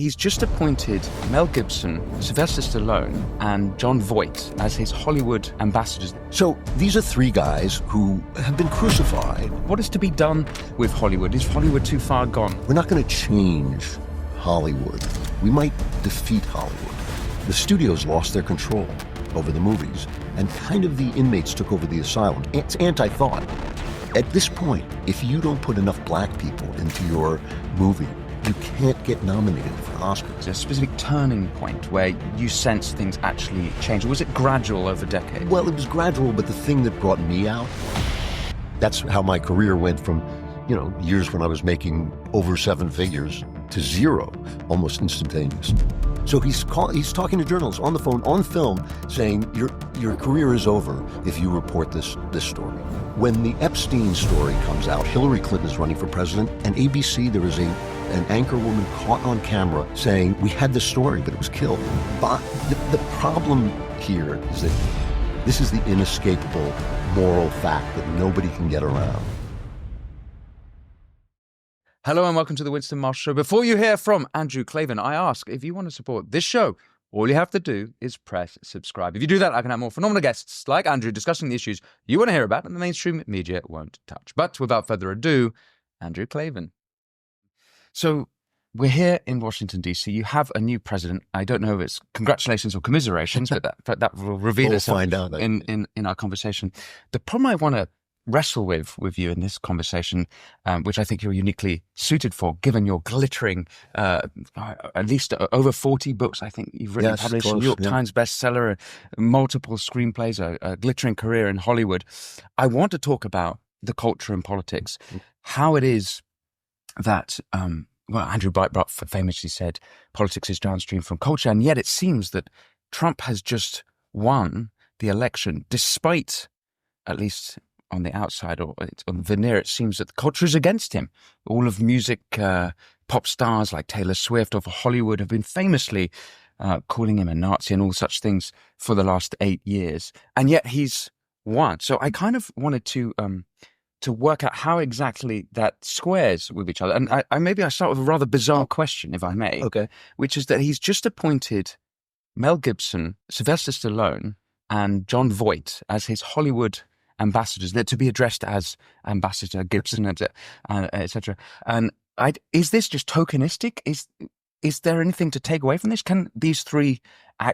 He's just appointed Mel Gibson, Sylvester Stallone, and John Voight as his Hollywood ambassadors. So these are three guys who have been crucified. What is to be done with Hollywood? Is Hollywood too far gone? We're not going to change Hollywood. We might defeat Hollywood. The studios lost their control over the movies, and kind of the inmates took over the asylum. It's anti-thought. At this point, if you don't put enough black people into your movie, you can't get nominated for an Oscar. Is there a specific turning point where you sense things actually change? Or was it gradual over decades? Well, it was gradual, but the thing that brought me out, that's how my career went from, years when I was making over 7 figures to 0, almost instantaneous. So he's talking to journalists on the phone, on film, saying, your career is over if you report this story. When the Epstein story comes out, Hillary Clinton is running for president, and ABC, there is an anchor woman caught on camera saying, we had this story, but it was killed. But the problem here is that this is the inescapable moral fact that nobody can get around. Hello and welcome to the Winston Marshall Show. Before you hear from Andrew Klavan, I ask, if you want to support this show, all you have to do is press subscribe. If you do that, I can have more phenomenal guests like Andrew discussing the issues you want to hear about and the mainstream media won't touch. But without further ado, Andrew Klavan. So we're here in Washington, D.C. You have a new president. I don't know if it's congratulations or commiserations, but that will reveal itself find out in our conversation. The problem I want to wrestle with you in this conversation, which I think you're uniquely suited for, given your glittering, at least over 40 books, I think you've written, published, New York Times bestseller, multiple screenplays, a glittering career in Hollywood. I want to talk about the culture and politics, how it is that, Andrew Breitbart famously said, politics is downstream from culture, and yet it seems that Trump has just won the election, despite, at least on the outside or on the veneer, it seems that the culture is against him. All of music, pop stars like Taylor Swift or Hollywood have been famously calling him a Nazi and all such things for the last 8 years, and yet he's won. So I kind of wanted to work out how exactly that squares with each other. And maybe I start with a rather bizarre question, if I may. Okay. Which is that he's just appointed Mel Gibson, Sylvester Stallone, and John Voight as his Hollywood ambassadors. They're to be addressed as Ambassador Gibson, etc. And is this just tokenistic? Is there anything to take away from this? Can these three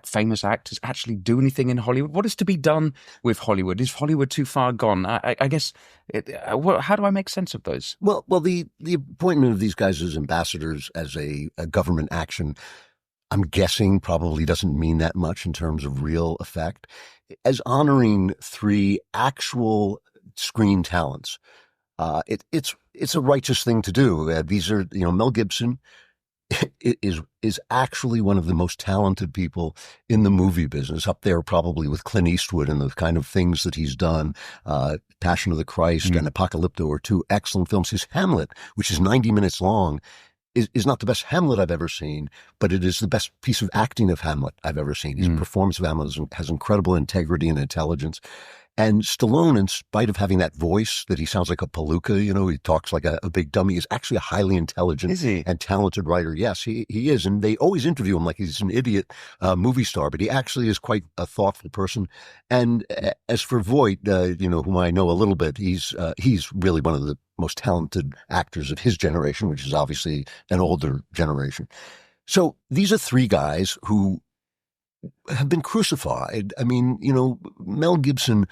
famous actors actually do anything in Hollywood? What is to be done with Hollywood? Is Hollywood too far gone? I guess, how do I make sense of those? Well, the appointment of these guys as ambassadors as a government action, I'm guessing probably doesn't mean that much in terms of real effect. As honoring three actual screen talents, it's a righteous thing to do. These are, Mel Gibson is actually one of the most talented people in the movie business, up there probably with Clint Eastwood and the kind of things that he's done. Passion of the Christ and Apocalypto are two excellent films. His Hamlet, which is 90 minutes long, is not the best Hamlet I've ever seen, but it is the best piece of acting of Hamlet I've ever seen. His performance of Hamlet has incredible integrity and intelligence. And Stallone, in spite of having that voice that he sounds like a palooka, he talks like a big dummy, is actually a highly intelligent and talented writer. Yes, he is. And they always interview him like he's an idiot movie star, but he actually is quite a thoughtful person. And as for Voight, whom I know a little bit, he's really one of the most talented actors of his generation, which is obviously an older generation. So these are three guys who have been crucified. I mean, Mel Gibson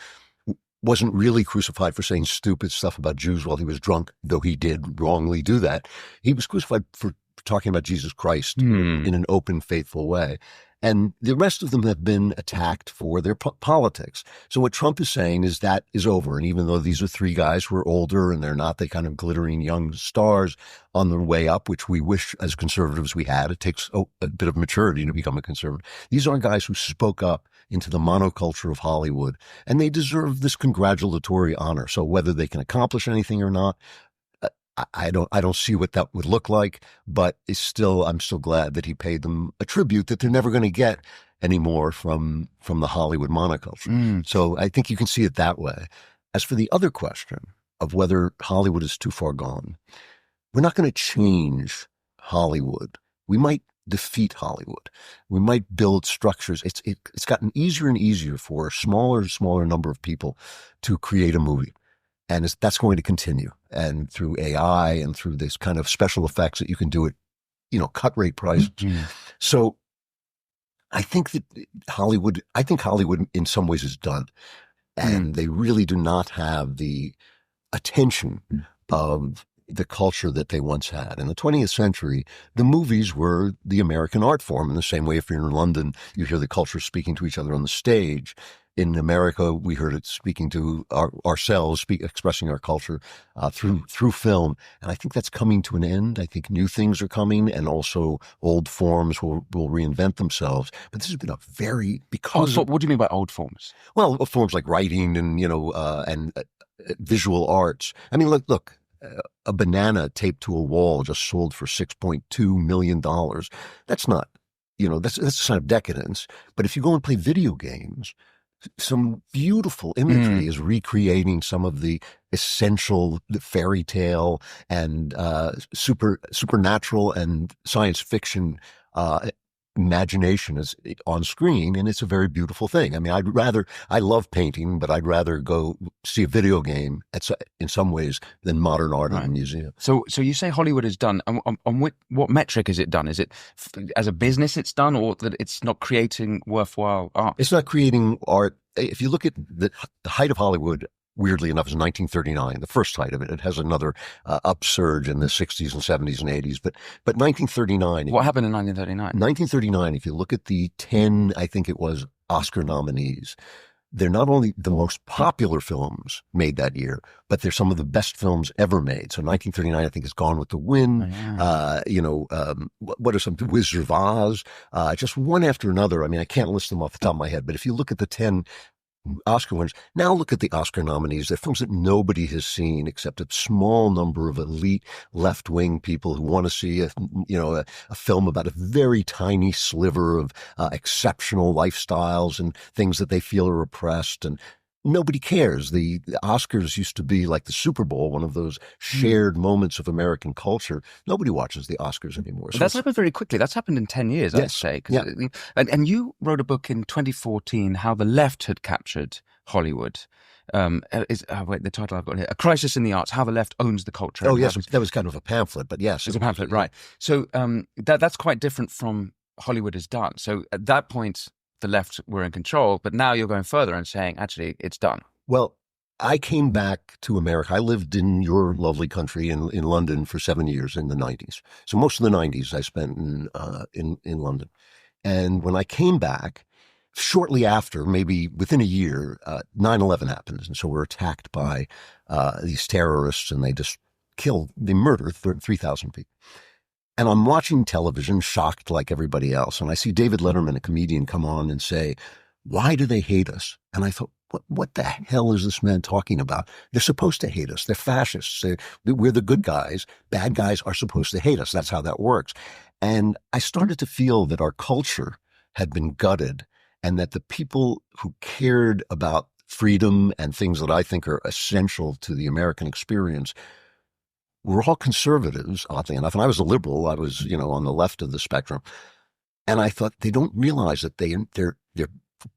wasn't really crucified for saying stupid stuff about Jews while he was drunk, though he did wrongly do that. He was crucified for talking about Jesus Christ in an open, faithful way. And the rest of them have been attacked for their politics. So what Trump is saying is that is over. And even though these are three guys who are older and they're not the kind of glittering young stars on their way up, which we wish as conservatives we had, it takes a bit of maturity to become a conservative. These are guys who spoke up into the monoculture of Hollywood, and they deserve this congratulatory honor. So whether they can accomplish anything or not, I don't see what that would look like, but I'm still glad that he paid them a tribute that they're never going to get anymore from the Hollywood monoculture. So I think you can see it that way. As for the other question of whether Hollywood is too far gone, we're not going to change Hollywood. We might defeat Hollywood. We might build structures. It's gotten easier and easier for a smaller and smaller number of people to create a movie. And that's going to continue. And through AI and through this kind of special effects that you can do at, cut rate prices. Mm-hmm. So I think Hollywood in some ways is done. And they really do not have the attention of the culture that they once had. In the 20th century, the movies were the American art form. In the same way, if you're in London, you hear the culture speaking to each other on the stage. In America, we heard it speaking to ourselves, expressing our culture through film. And I think that's coming to an end. I think new things are coming, and also old forms will reinvent themselves. But this has been because... what do you mean by old forms? Well, forms like writing and visual arts. I mean, look, a banana taped to a wall just sold for $6.2 million. That's not, that's a sign of decadence. But if you go and play video games, some beautiful imagery is recreating some of the essential fairy tale and supernatural and science fiction imagination is on screen, and it's a very beautiful thing. I mean, I love painting, but I'd rather go see a video game in some ways than modern art in a museum. So you say Hollywood is done. On what metric is it done? Is it as a business it's done, or that it's not creating worthwhile art? It's not creating art. If you look at the height of Hollywood, weirdly enough, is 1939, the first height of it. It has another upsurge in the 60s and 70s and 80s. But 1939... What happened in 1939? 1939, if you look at the 10, I think it was, Oscar nominees, they're not only the most popular films made that year, but they're some of the best films ever made. So 1939, I think, is Gone with the Wind. Oh, yeah. What are some? Wizard of Oz. Just one after another. I mean, I can't list them off the top of my head, but if you look at the 10 Oscar winners, now look at the Oscar nominees. They're films that nobody has seen except a small number of elite left-wing people who want to see a film about a very tiny sliver of exceptional lifestyles and things that they feel are oppressed, and nobody cares. The Oscars used to be like the Super Bowl, one of those shared moments of American culture. Nobody watches the Oscars anymore. So that's happened very quickly. That's happened in 10 years, I'd say. Yeah. And you wrote a book in 2014, How the Left Had Captured Hollywood. The title I've got here, A Crisis in the Arts, How the Left Owns the Culture. Oh, yes. That was kind of a pamphlet, but yes. It's a pamphlet, right. So that's quite different from Hollywood is done. So at that point, the left were in control, but now you're going further and saying, actually, it's done. Well, I came back to America. I lived in your lovely country in London for 7 years in the 90s. So most of the 90s I spent in London. And when I came back, shortly after, maybe within a year, 9/11 happened. And so we're attacked by these terrorists, and they murder 3,000 people. And I'm watching television, shocked like everybody else. And I see David Letterman, a comedian, come on and say, why do they hate us? And I thought, what the hell is this man talking about? They're supposed to hate us. They're fascists. We're the good guys. Bad guys are supposed to hate us. That's how that works. And I started to feel that our culture had been gutted, and that the people who cared about freedom and things that I think are essential to the American experience were all conservatives, oddly enough. And I was a liberal. I was, on the left of the spectrum. And I thought, they don't realize that they're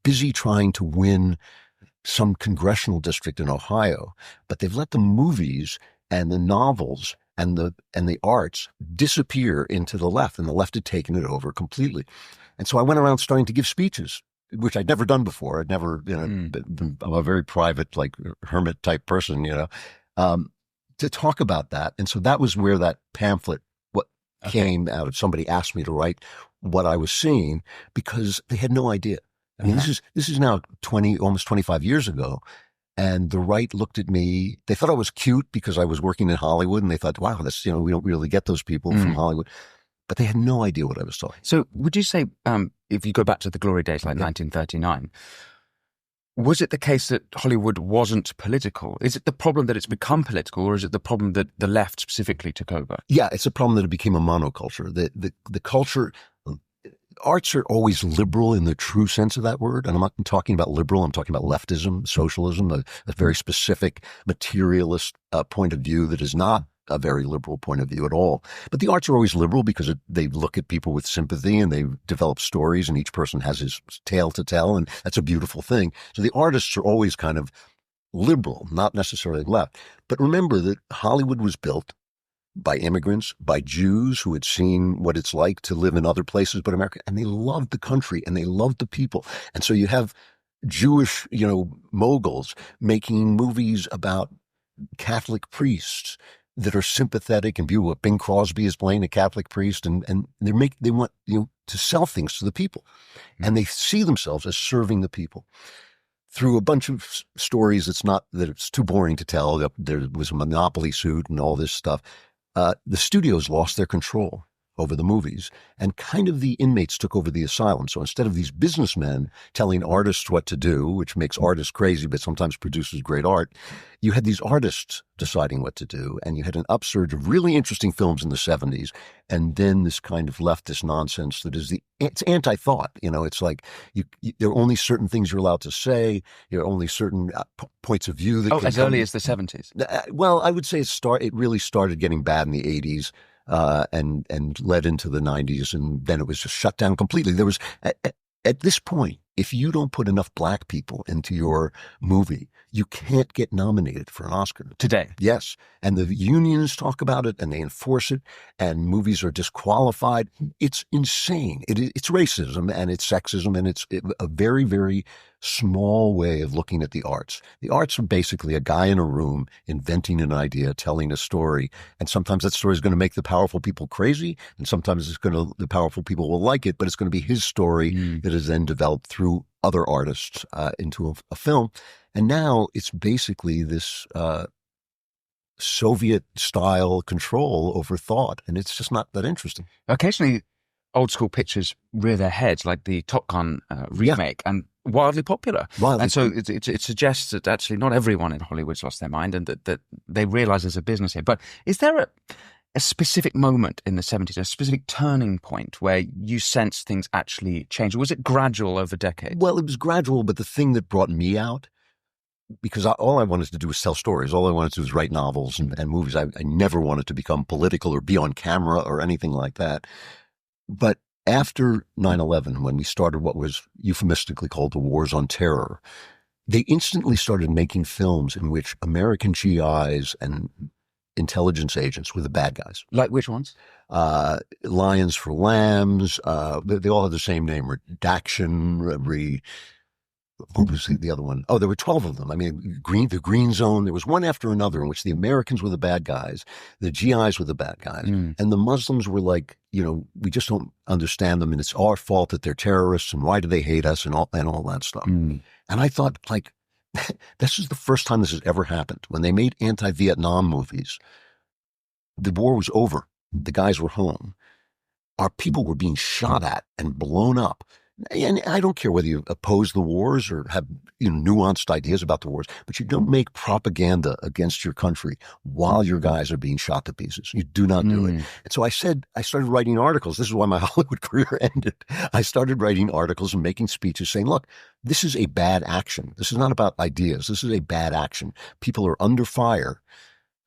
busy trying to win some congressional district in Ohio, but they've let the movies and the novels and the arts disappear into the left, and the left had taken it over completely. And so I went around starting to give speeches, which I'd never done before. I'd never, been, I'm a very private, like hermit type person, to talk about that. And so that was where that pamphlet came out of. Somebody asked me to write what I was seeing, because they had no idea. I mean, this is now almost 25 years ago. And the right looked at me. They thought I was cute because I was working in Hollywood, and they thought, wow, that's, we don't really get those people from Hollywood. But they had no idea what I was talking. So would you say, if you go back to the glory days like 1939, was it the case that Hollywood wasn't political? Is it the problem that it's become political, or is it the problem that the left specifically took over? Yeah, it's a problem that it became a monoculture. The culture, arts are always liberal in the true sense of that word. And I'm not talking about liberal, I'm talking about leftism, socialism, a very specific materialist point of view that is not a very liberal point of view at all. But the arts are always liberal because they look at people with sympathy and they develop stories, and each person has his tale to tell, and that's a beautiful thing. So the artists are always kind of liberal, not necessarily left. But remember that Hollywood was built by immigrants, by Jews who had seen what it's like to live in other places but America, and they loved the country and they loved the people. And so you have Jewish, moguls making movies about Catholic priests that are sympathetic and beautiful. Bing Crosby is playing a Catholic priest, and they want to sell things to the people, and they see themselves as serving the people through a bunch of stories. That it's too boring to tell. There was a monopoly suit and all this stuff. The studios lost their control over the movies, and kind of the inmates took over the asylum. So instead of these businessmen telling artists what to do, which makes artists crazy but sometimes produces great art, you had these artists deciding what to do, and you had an upsurge of really interesting films in the 70s, and then this kind of leftist nonsense that is it's anti-thought. It's like there are only certain things you're allowed to say. There are only certain points of view that as early as the 70s. Well, I would say it really started getting bad in the 80s. And led into the 90s, and then it was just shut down completely. There was, at this point, if you don't put enough black people into your movie, you can't get nominated for an Oscar. Today? Yes. And the unions talk about it, and they enforce it, and movies are disqualified. It's insane. It's racism, and it's sexism, and it's a very, very small way of looking at the arts. The arts are basically a guy in a room inventing an idea, telling a story, and sometimes that story is going to make the powerful people crazy, and sometimes the powerful people will like it, but it's going to be his story that is then developed through other artists into a film. And now it's basically this Soviet-style control over thought, and it's just not that interesting. Occasionally, old school pictures rear their heads, like the Top Gun remake, and wildly popular. And so it suggests that actually not everyone in Hollywood's lost their mind, and that they realize there's a business here. But is there a specific moment in the 70s, a specific turning point where you sense things actually change? Or was it gradual over decades? Well, it was gradual, but the thing that brought me out, because all I wanted to do was tell stories. All I wanted to do was write novels and movies. I never wanted to become political or be on camera or anything like that. But after 9/11, when we started what was euphemistically called the Wars on Terror, they instantly started making films in which American GIs and intelligence agents were the bad guys. Like which ones? Lions for Lambs. They all have the same name. Redaction, what was the other one? Oh, there were 12 of them. I mean, the Green Zone. There was one after another in which the Americans were the bad guys, the GIs were the bad guys, and the Muslims were like, we just don't understand them, and it's our fault that they're terrorists, and why do they hate us, and all that stuff. And I thought, like, this is the first time this has ever happened. When they made anti-Vietnam movies, the war was over. The guys were home. Our people were being shot at and blown up. And I don't care whether you oppose the wars or have nuanced ideas about the wars, but you don't make propaganda against your country while your guys are being shot to pieces. You do not do it. And so I started writing articles. This is why my Hollywood career ended. I started writing articles and making speeches saying, look, this is a bad action. This is not about ideas. This is a bad action. People are under fire.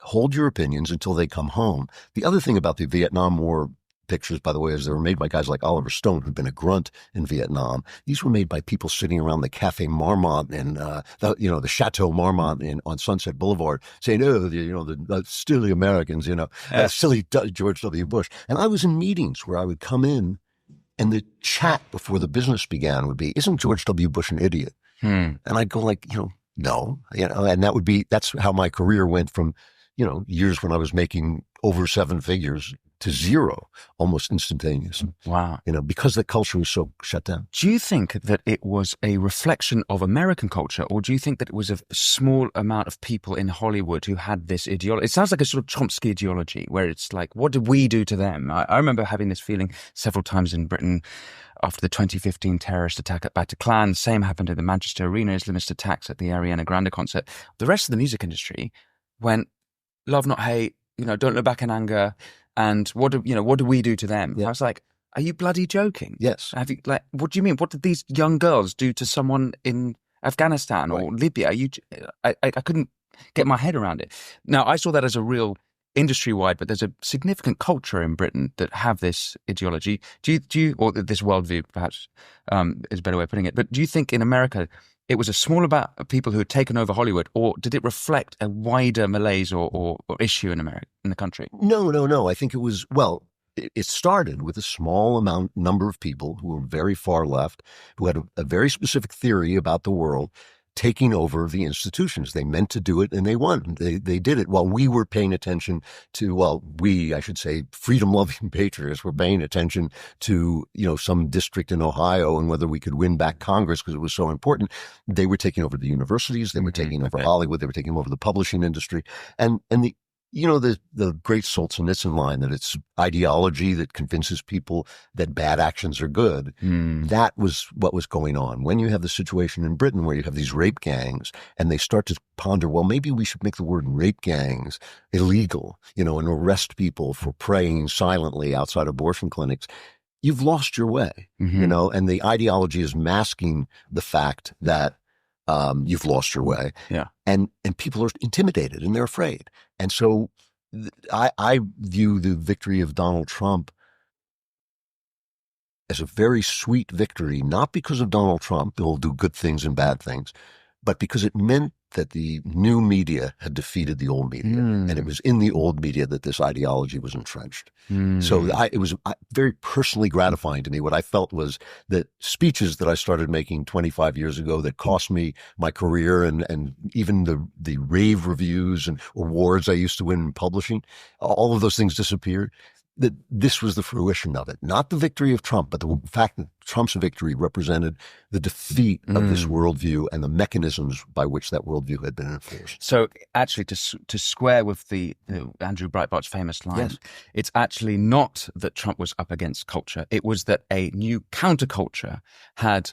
Hold your opinions until they come home. The other thing about the Vietnam War pictures, by the way, is they were made by guys like Oliver Stone, who'd been a grunt in Vietnam. These were made by people sitting around the Café Marmont and the Chateau Marmont on Sunset Boulevard, saying, "Oh, the silly Americans, silly George W. Bush." And I was in meetings where I would come in, and the chat before the business began would be, "Isn't George W. Bush an idiot?" And I'd go like, no, and that's how my career went from, years when I was making over seven figures to zero almost instantaneously. Wow. Because the culture was so shut down. Do you think that it was a reflection of American culture, or do you think that it was a small amount of people in Hollywood who had this ideology? It sounds like a sort of Chomsky ideology, where it's like, what did we do to them? I remember having this feeling several times in Britain after the 2015 terrorist attack at Bataclan. Same happened in the Manchester Arena Islamist attacks at the Ariana Grande concert. The rest of the music industry went, love not hate, don't look back in anger. And what do we do to them? Yeah. I was like, are you bloody joking? Yes. What do you mean? What did these young girls do to someone in Afghanistan or Libya? I couldn't get my head around it. Now, I saw that as a real industry-wide, but there's a significant culture in Britain that have this ideology. Do you, or this worldview, perhaps, is a better way of putting it. But do you think in America it was a small amount of people who had taken over Hollywood, or did it reflect a wider malaise or issue in America, in the country? No. I think it was, well, it started with a small number of people who were very far left, who had a very specific theory about the world, taking over the institutions. They meant to do it, and they won. They did it while we were paying attention to, well, I should say, freedom-loving patriots were paying attention to, some district in Ohio and whether we could win back Congress because it was so important. They were taking over the universities. They were taking over Hollywood. They were taking over the publishing industry. And the great Solzhenitsyn line that it's ideology that convinces people that bad actions are good. That was what was going on. When you have the situation in Britain where you have these rape gangs and they start to ponder, well, maybe we should make the word rape gangs illegal, and arrest people for praying silently outside abortion clinics. You've lost your way, and the ideology is masking the fact that you've lost your way. Yeah. And people are intimidated and they're afraid. And so I view the victory of Donald Trump as a very sweet victory, not because of Donald Trump, who will do good things and bad things, but because it meant that the new media had defeated the old media. And it was in the old media that this ideology was entrenched. So it was very personally gratifying to me. What I felt was that speeches that I started making 25 years ago that cost me my career and even the rave reviews and awards I used to win in publishing, all of those things disappeared. That this was the fruition of it, not the victory of Trump, but the fact that Trump's victory represented the defeat of this worldview and the mechanisms by which that worldview had been enforced. So actually, to square with the Andrew Breitbart's famous line, Yes. It's actually not that Trump was up against culture. It was that a new counterculture had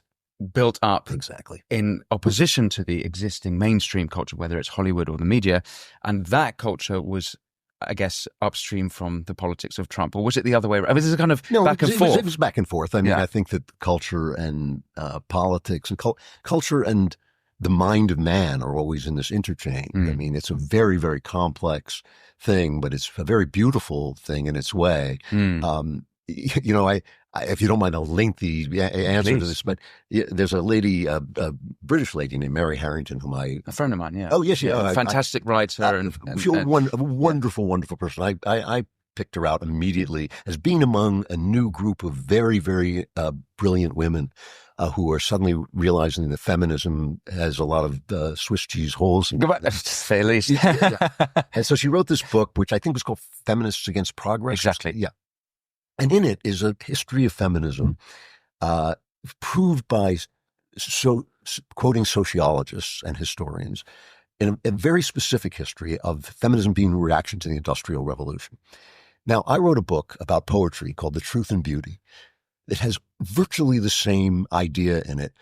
built up Exactly in opposition to the existing mainstream culture, whether it's Hollywood or the media. And that culture was, I guess, upstream from the politics of Trump, or was it the other way around? I mean, this is a kind of back and forth. It was back and forth. I mean, I think that culture and politics and culture and the mind of man are always in this interchange. I mean, it's a very, very complex thing, but it's a very beautiful thing in its way. If you don't mind a lengthy answer Please. to this, but there's a lady, a British lady named Mary Harrington, whom A friend of mine, yeah. Oh, yes, yeah. Fantastic writer. She's a wonderful, wonderful person. I picked her out immediately as being among a new group of very, very brilliant women who are suddenly realizing that feminism has a lot of Swiss cheese holes. To say the least. And so she wrote this book, which I think was called Feminists Against Progress. Exactly. Yeah. And in it is a history of feminism proved by quoting sociologists and historians in a very specific history of feminism being a reaction to the Industrial Revolution. Now, I wrote a book about poetry called The Truth and Beauty that has virtually the same idea in it,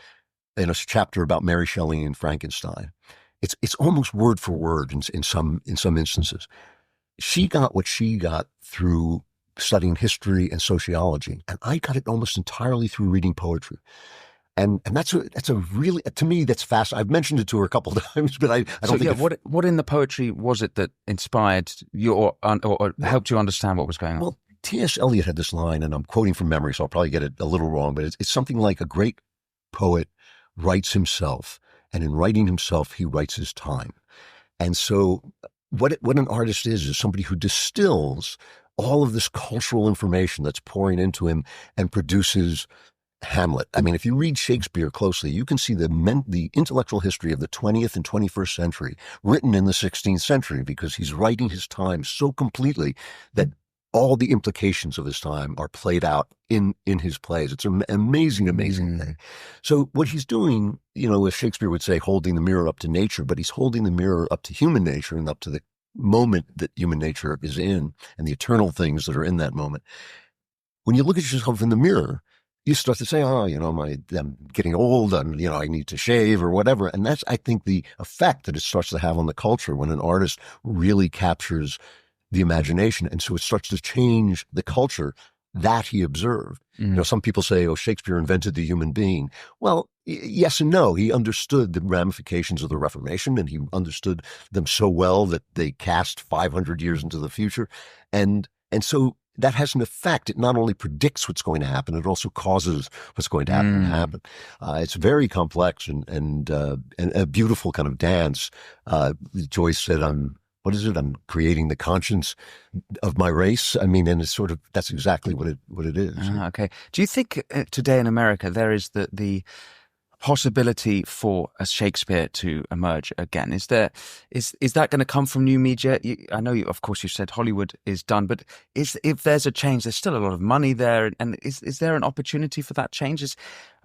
in a chapter about Mary Shelley and Frankenstein. It's almost word for word in some instances. She got what she got through studying history and sociology, and I got it almost entirely through reading poetry. And that's a really, to me, that's fast. I've mentioned it to her a couple of times, but I don't think. Yeah, what in the poetry was it that inspired you or helped you understand what was going on? Well, T.S. Eliot had this line, and I'm quoting from memory, so I'll probably get it a little wrong, but it's something like a great poet writes himself, and in writing himself, he writes his time. And so what an artist is somebody who distills all of this cultural information that's pouring into him and produces Hamlet. I mean, if you read Shakespeare closely, you can see the intellectual history of the 20th and 21st century written in the 16th century, because he's writing his time so completely that all the implications of his time are played out in his plays. It's an amazing, amazing thing. So what he's doing, as Shakespeare would say, holding the mirror up to nature, but he's holding the mirror up to human nature and up to the moment that human nature is in and the eternal things that are in that moment. When you look at yourself in the mirror, you start to say, I'm getting old and, I need to shave or whatever. And that's, I think, the effect that it starts to have on the culture when an artist really captures the imagination. And so it starts to change the culture that he observed. Mm. Some people say, oh, Shakespeare invented the human being. Well, yes and no. He understood the ramifications of the Reformation, and he understood them so well that they cast 500 years into the future. And so that has an effect. It not only predicts what's going to happen, it also causes what's going to happen. It's very complex and a beautiful kind of dance. Joyce said, I'm creating the conscience of my race. I mean, and it's sort of, that's exactly what it is. Okay. Do you think today in America there is the possibility for a Shakespeare to emerge again? Is that going to come from new media? I know, of course, you said Hollywood is done, but if there's a change, there's still a lot of money there, and is there an opportunity for that change?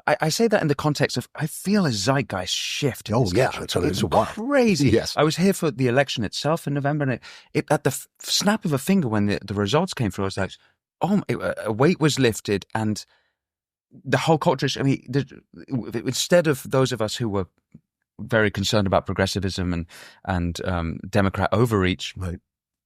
I say that in the context of, I feel a zeitgeist shift. Oh yeah, it's crazy. Yes, I was here for the election itself in November, and it at the snap of a finger when the results came through, I was like, a weight was lifted, and the whole culture. I mean, instead of those of us who were very concerned about progressivism and Democrat overreach, right,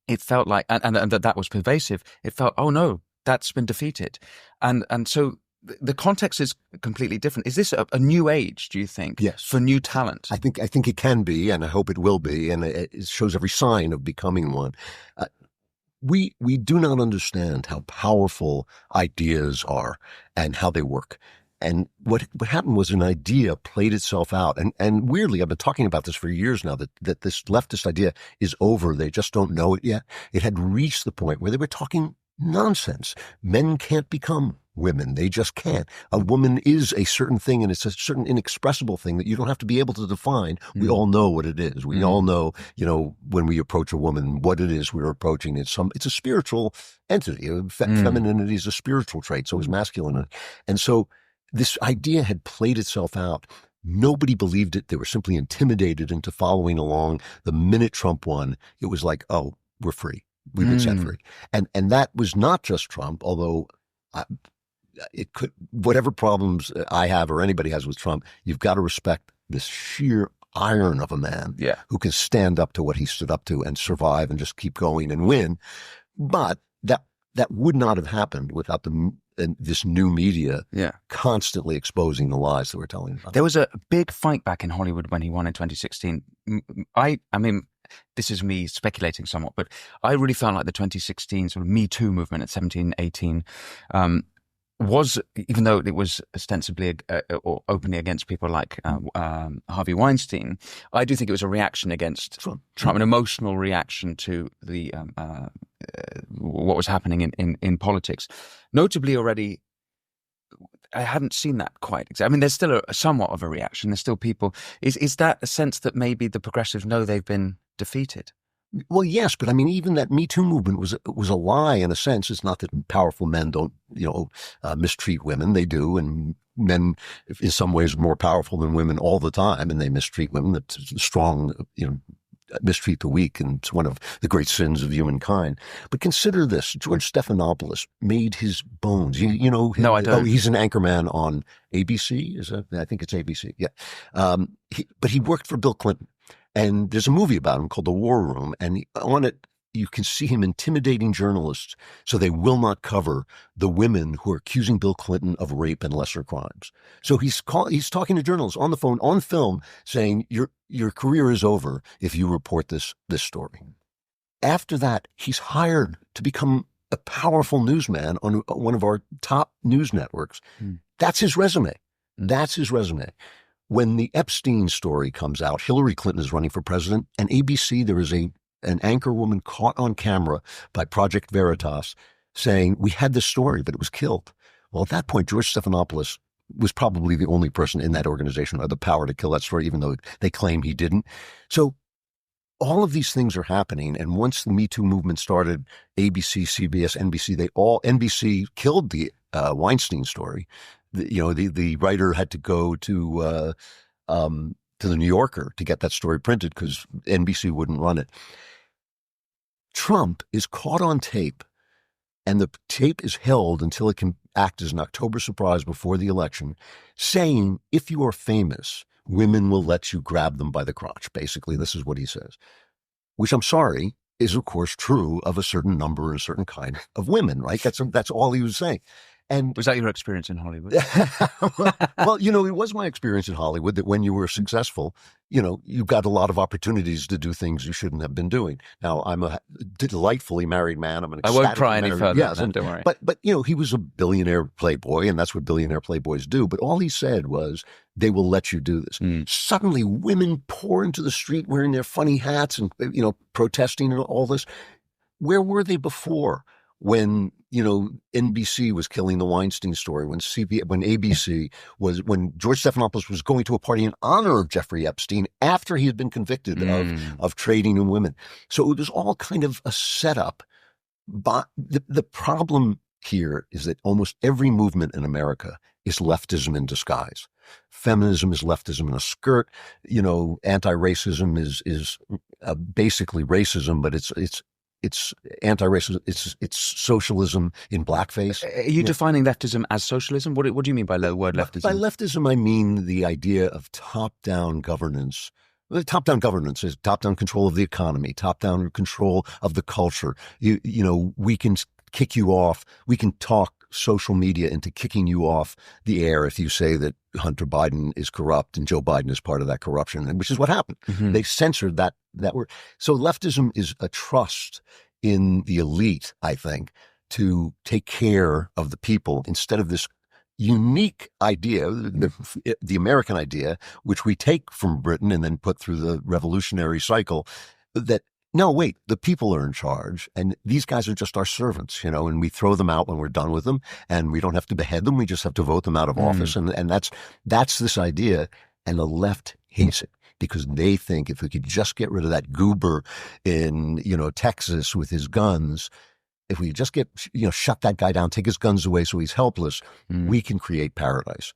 it felt like, and that was pervasive. It felt, oh no, that's been defeated, and so the context is completely different. Is this a new age, do you think? Yes, for new talent. I think it can be, and I hope it will be, and it shows every sign of becoming one. We do not understand how powerful ideas are and how they work. And what happened was an idea played itself out. And weirdly, I've been talking about this for years now, that this leftist idea is over. They just don't know it yet. It had reached the point where they were talking nonsense. Men can't become women. They just can't. A woman is a certain thing, and it's a certain inexpressible thing that you don't have to be able to define. We all know what it is. We all know, when we approach a woman, what it is we're approaching. It's a spiritual entity. Femininity is a spiritual trait. So is masculinity. And so this idea had played itself out. Nobody believed it. They were simply intimidated into following along. The minute Trump won, it was like, oh, we're free. We've been set free. And that was not just Trump, although it could, whatever problems I have or anybody has with Trump, you've got to respect this sheer iron of a man who can stand up to what he stood up to and survive and just keep going and win. But that would not have happened without this new media constantly exposing the lies that we're telling about. There was a big fight back in Hollywood when he won in 2016. I mean, this is me speculating somewhat, but I really felt like the 2016 sort of Me Too movement at 17, 18 was, even though it was ostensibly or openly against people like Harvey Weinstein, I do think it was a reaction against Trump, an emotional reaction to the what was happening in politics. Notably, already, I hadn't seen that quite exactly. I mean, there's still somewhat of a reaction. There's still people. Is that a sense that maybe the progressives know they've been defeated? Well, yes, but I mean, even that Me Too movement was a lie in a sense. It's not that powerful men don't, mistreat women. They do, and men, in some ways, are more powerful than women all the time, and they mistreat women. It's strong, mistreat the weak, and it's one of the great sins of humankind. But consider this: George Stephanopoulos made his bones. No, I don't. Oh, he's an anchorman on ABC. I think it's ABC. Yeah, but he worked for Bill Clinton. And there's a movie about him called The War Room, and on it, you can see him intimidating journalists so they will not cover the women who are accusing Bill Clinton of rape and lesser crimes. So he's talking to journalists on the phone, on film, saying, your career is over if you report this story. After that, he's hired to become a powerful newsman on one of our top news networks. That's his resume. That's his resume. When the Epstein story comes out, Hillary Clinton is running for president, and ABC, there is an anchor woman caught on camera by Project Veritas saying, we had this story, but it was killed. Well, at that point, George Stephanopoulos was probably the only person in that organization who had the power to kill that story, even though they claim he didn't. So all of these things are happening. And once the Me Too movement started, ABC, CBS, NBC, NBC killed the Weinstein story. The writer had to go to the New Yorker to get that story printed because NBC wouldn't run it. Trump is caught on tape, and the tape is held until it can act as an October surprise before the election, saying, if you are famous, women will let you grab them by the crotch. Basically, this is what he says, which I'm sorry, is, of course, true of a certain number and a certain kind of women, right? That's all he was saying. And was that your experience in Hollywood? well, it was my experience in Hollywood that when you were successful, you got a lot of opportunities to do things you shouldn't have been doing. Now, I'm a delightfully married man. I won't pry any further. Yes, don't worry. But he was a billionaire playboy, and that's what billionaire playboys do. But all he said was, they will let you do this. Suddenly, women pour into the street wearing their funny hats and, protesting and all this. Where were they before? When, NBC was killing the Weinstein story, when ABC when George Stephanopoulos was going to a party in honor of Jeffrey Epstein after he had been convicted of trading in women. So it was all kind of a setup. But the problem here is that almost every movement in America is leftism in disguise. Feminism is leftism in a skirt. Anti-racism is basically racism, but it's anti-racism. It's socialism in blackface. Are you defining leftism as socialism? What do you mean by the word leftism? By leftism, I mean the idea of top-down governance. Top-down governance is top-down control of the economy, top-down control of the culture. We can kick you off. We can talk social media into kicking you off the air if you say that Hunter Biden is corrupt and Joe Biden is part of that corruption, which is what happened. They censored that word. So leftism is a trust in the elite, I think, to take care of the people instead of this unique idea, the American idea, which we take from Britain and then put through the revolutionary cycle, that no, wait, the people are in charge, and these guys are just our servants, and we throw them out when we're done with them, and we don't have to behead them, we just have to vote them out of office, and that's this idea, and the left hates it, because they think if we could just get rid of that goober in, Texas with his guns, if we just get, shut that guy down, take his guns away so he's helpless, we can create paradise.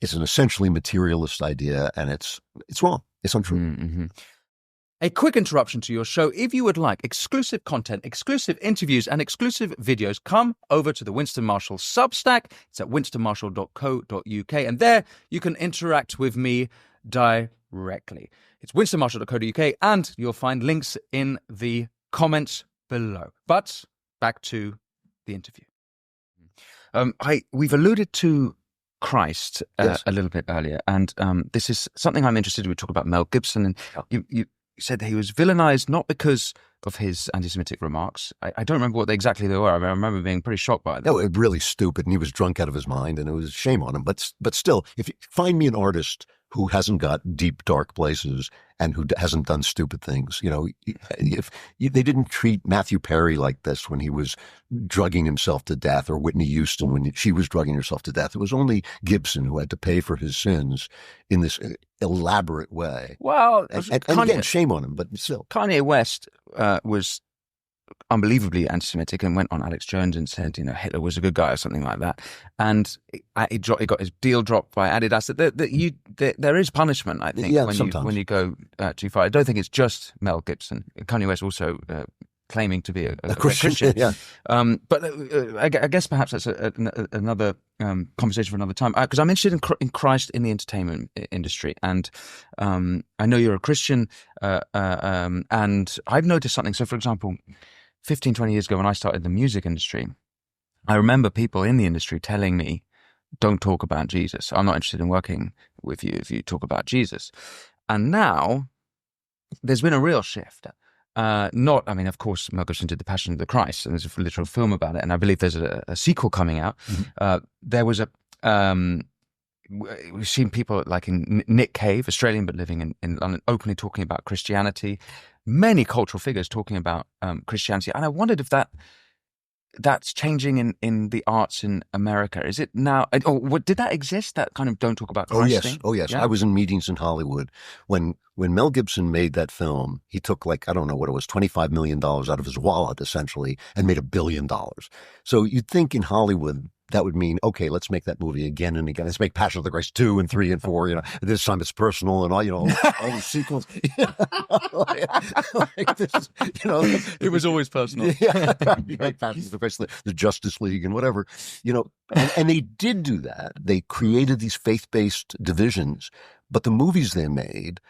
It's an essentially materialist idea, and it's wrong. It's untrue. A quick interruption to your show. If you would like exclusive content, exclusive interviews, and exclusive videos, come over to the Winston Marshall Substack. It's at winstonmarshall.co.uk, and there you can interact with me directly. It's winstonmarshall.co.uk, and you'll find links in the comments below. But back to the interview. We've alluded to Christ Yes. a little bit earlier, and this is something I'm interested in. We talk about Mel Gibson, and you said that he was villainized not because of his anti-Semitic remarks. I don't remember what exactly they were. I remember being pretty shocked by them. No, it was really stupid, and he was drunk out of his mind, and it was shame on him. But still, if you find me an artist who hasn't got deep, dark places and who hasn't done stupid things, if they didn't treat Matthew Perry like this when he was drugging himself to death, or Whitney Houston when she was drugging herself to death. It was only Gibson who had to pay for his sins in this elaborate way. Well, and again, shame on him, but still. Kanye West was unbelievably anti-Semitic and went on Alex Jones and said, Hitler was a good guy or something like that. And he got his deal dropped by Adidas. There is punishment, I think, when you go too far. I don't think it's just Mel Gibson. Kanye West also claiming to be a Christian. Yeah. But I guess perhaps that's another conversation for another time. Because I'm interested in Christ in the entertainment industry. And I know you're a Christian, and I've noticed something. So, for example, 15, 20 years ago when I started the music industry, I remember people in the industry telling me, don't talk about Jesus. I'm not interested in working with you if you talk about Jesus. And now there's been a real shift. Of course, Mel Gibson did The Passion of the Christ, and there's a literal film about it, and I believe there's a sequel coming out. There was we've seen people like in Nick Cave, Australian but living in London, openly talking about Christianity. Many cultural figures talking about Christianity, and I wondered if that's changing in the arts in America. Is it now? Did that exist? That kind of don't talk about Christ thing? Oh yes. Yeah? I was in meetings in Hollywood when Mel Gibson made that film. He took I don't know what it was, $25 million out of his wallet essentially, and made $1 billion. So you'd think in Hollywood that would mean, okay, let's make that movie again and again. Let's make Passion of the Christ 2 and 3 and 4. This time it's personal and all the sequels. It was always personal. Yeah, like Passion of the Christ, the Justice League and whatever. And they did do that. They created these faith-based divisions, but the movies they made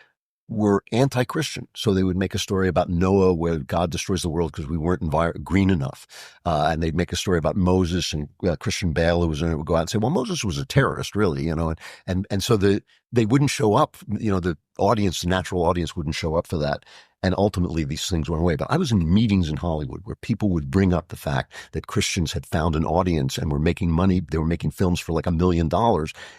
were anti-Christian. So they would make a story about Noah where God destroys the world because we weren't green enough. And they'd make a story about Moses, and Christian Bale, who was in it, would go out and say, well, Moses was a terrorist, really, and so they wouldn't show up, the audience, the natural audience wouldn't show up for that. And ultimately these things went away. But I was in meetings in Hollywood where people would bring up the fact that Christians had found an audience and were making money. They were making films for like $1 million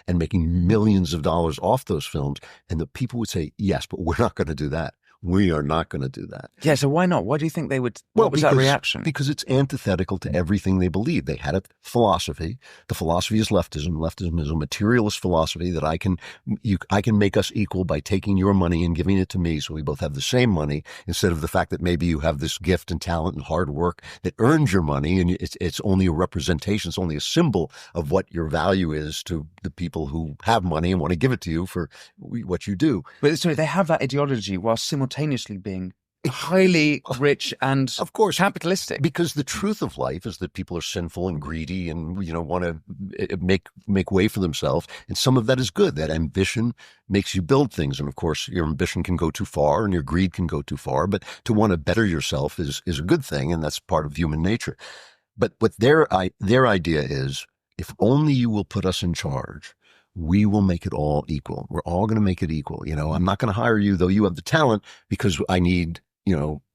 and making millions of dollars off those films. And the people would say, yes, but we're not going to do that. We are not going to do that. Yeah, so why not? Why do you think they would? What was that reaction? Because it's antithetical to everything they believe. They had a philosophy. The philosophy is leftism. Leftism is a materialist philosophy that I can make us equal by taking your money and giving it to me, so we both have the same money, instead of the fact that maybe you have this gift and talent and hard work that earns your money, and it's only a representation. It's only a symbol of what your value is to the people who have money and want to give it to you for what you do. But sorry, they have that ideology while simultaneously being highly rich and, of course, capitalistic. Because the truth of life is that people are sinful and greedy and want to make way for themselves, and some of that is good. That ambition makes you build things, and of course your ambition can go too far and your greed can go too far, but to want to better yourself is a good thing, and that's part of human nature. But what their idea is, if only you will put us in charge, we will make it all equal. We're all going to make it equal. I'm not going to hire you, though you have the talent, because I need,